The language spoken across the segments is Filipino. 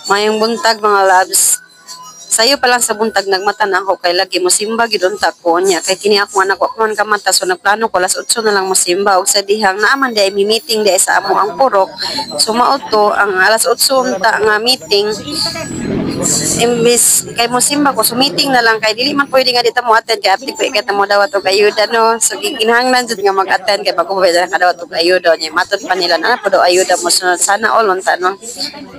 Mayong buntag mga labs. Sayo pa lang sa buntag nagmata na ako kay lagi mo simba gidunta ko niya kay kini ako anak ko man kamata so nagplano ko alas 8 na lang mo simba ug sa dihang naaman day mi meeting day sa amo ang purok. So mauto ang alas 8 unta nga meeting imbis kay mo simba ko so meeting na lang kay dili man pwede nga dito mo attend kay apil kay mo dawat og ayuda no so gikinahanglan jud nga mag-attend kay bago ba ka dawat og ayuda niya matud pa nila na po do ayuda mo sunod sana all unta no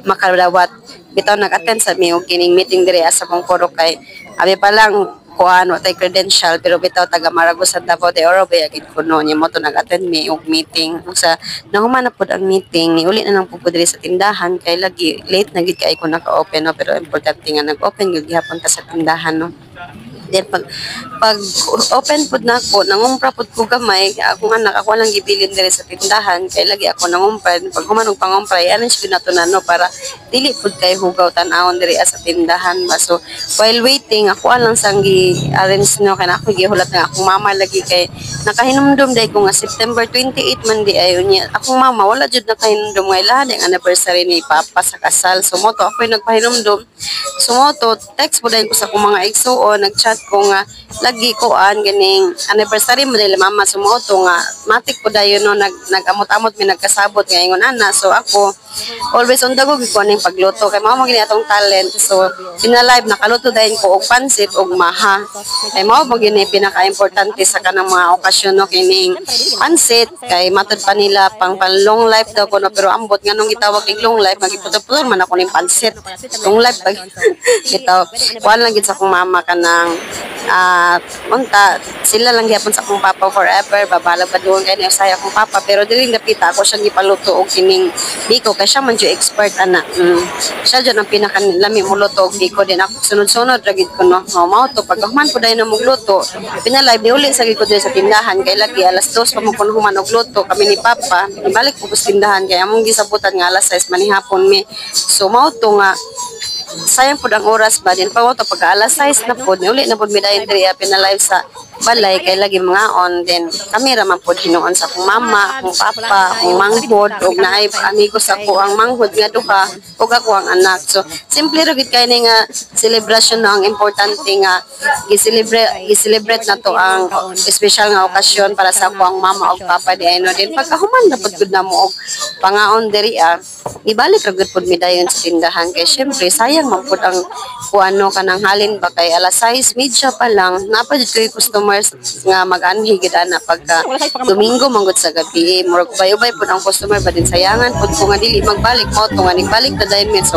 makadawat bitaw nag-attend sa mi og kining meeting diri sa mong purok kay abi pa lang kuan wa tay credential pero bitaw taga Maragos sa Davao de Oro ba gid kuno niya mo to nag-attend mi og meeting ug sa nahuman na pud ang meeting ni uli na lang pud diri sa tindahan kay lagi late na gid kay ko naka-open no pero importante nga nag-open gid gihapon ka sa tindahan no. Then pag open pud nako nangumpra pud ko gamay ako nga ako lang gibilin diri sa tindahan kay lagi ako nangumpra pag human og pangumpra anan siya ginatunan no para dili pud kay hugaw tan-awon diri sa tindahan ba so while waiting ako lang sang gi-arrange no kay ako gihulat nga akong mama lagi kay nakahinumdum day ko nga September 28 man di ayo niya akong mama wala jud nakahinumdum nga ilahan ang anniversary ni papa sa kasal so mo to ako nagpahinumdum so mo to text pud ko sa akong mga igsuon nagchat ko nga lagi ko an ganing anniversary mo dahil mama sumuoto nga matik po dayon no nagamot-amot mi nagkasabot nga ingon ana so ako always on the go ko ning pagluto kay mao gini atong talent so live nakaluto dayon ko og pansit og maha kay mao mo gini pinaka-importante sa kanang mga okasyon no kining pansit kay matud pa nila pang long life daw ko no pero ambot nganong gitawag ig long life magiputol-putol man ako ning pansit long life pag bitaw kuan lang gid sa akong mama kanang unta sila lang gyapon sa akong papa forever babalag pa doon kay usaya akong papa pero dili napita ako siya gipaluto og kining biko kay siya man jud expert ana siya jud ang pinakalami mo luto og biko din ako sunod-sunod ra gid ko no mao to pagkahuman pud dayon magluto pinalive ni uli sa gid ko sa tindahan kay lagi alas 2 pa mo kun human og luto kami ni papa ibalik ko sa tindahan kay among gisabutan nga alas 6 man hapon mi so mao to nga sayang po ang oras ba din pa to pagka alas 6 na po uli na po mi dayon diri pinalive sa balay kay lagi mga on then kamera man po hinuon sa akong mama akong papa akong manghod ug naay amigo sa ko ang manghod nga duha ug ako ang anak so simple ra gid kay ni nga celebration no ang importante nga gi-celebrate na to ang special nga okasyon para sa ako ang mama ug papa di ano din pagkahuman na pud gud na mo og pangaon diri ibalik ra gud pud mi dayon sa tindahan kay syempre sayang man pud ang kuano kanang halin ba kay alas 6 media pa lang napad kay customers nga mag-anhi gid ana pagka Domingo manggod sa gabi murag ubay-ubay pud ang customer ba din sayangan pud ko nga dili magbalik mo to nga nigbalik na dayon mi so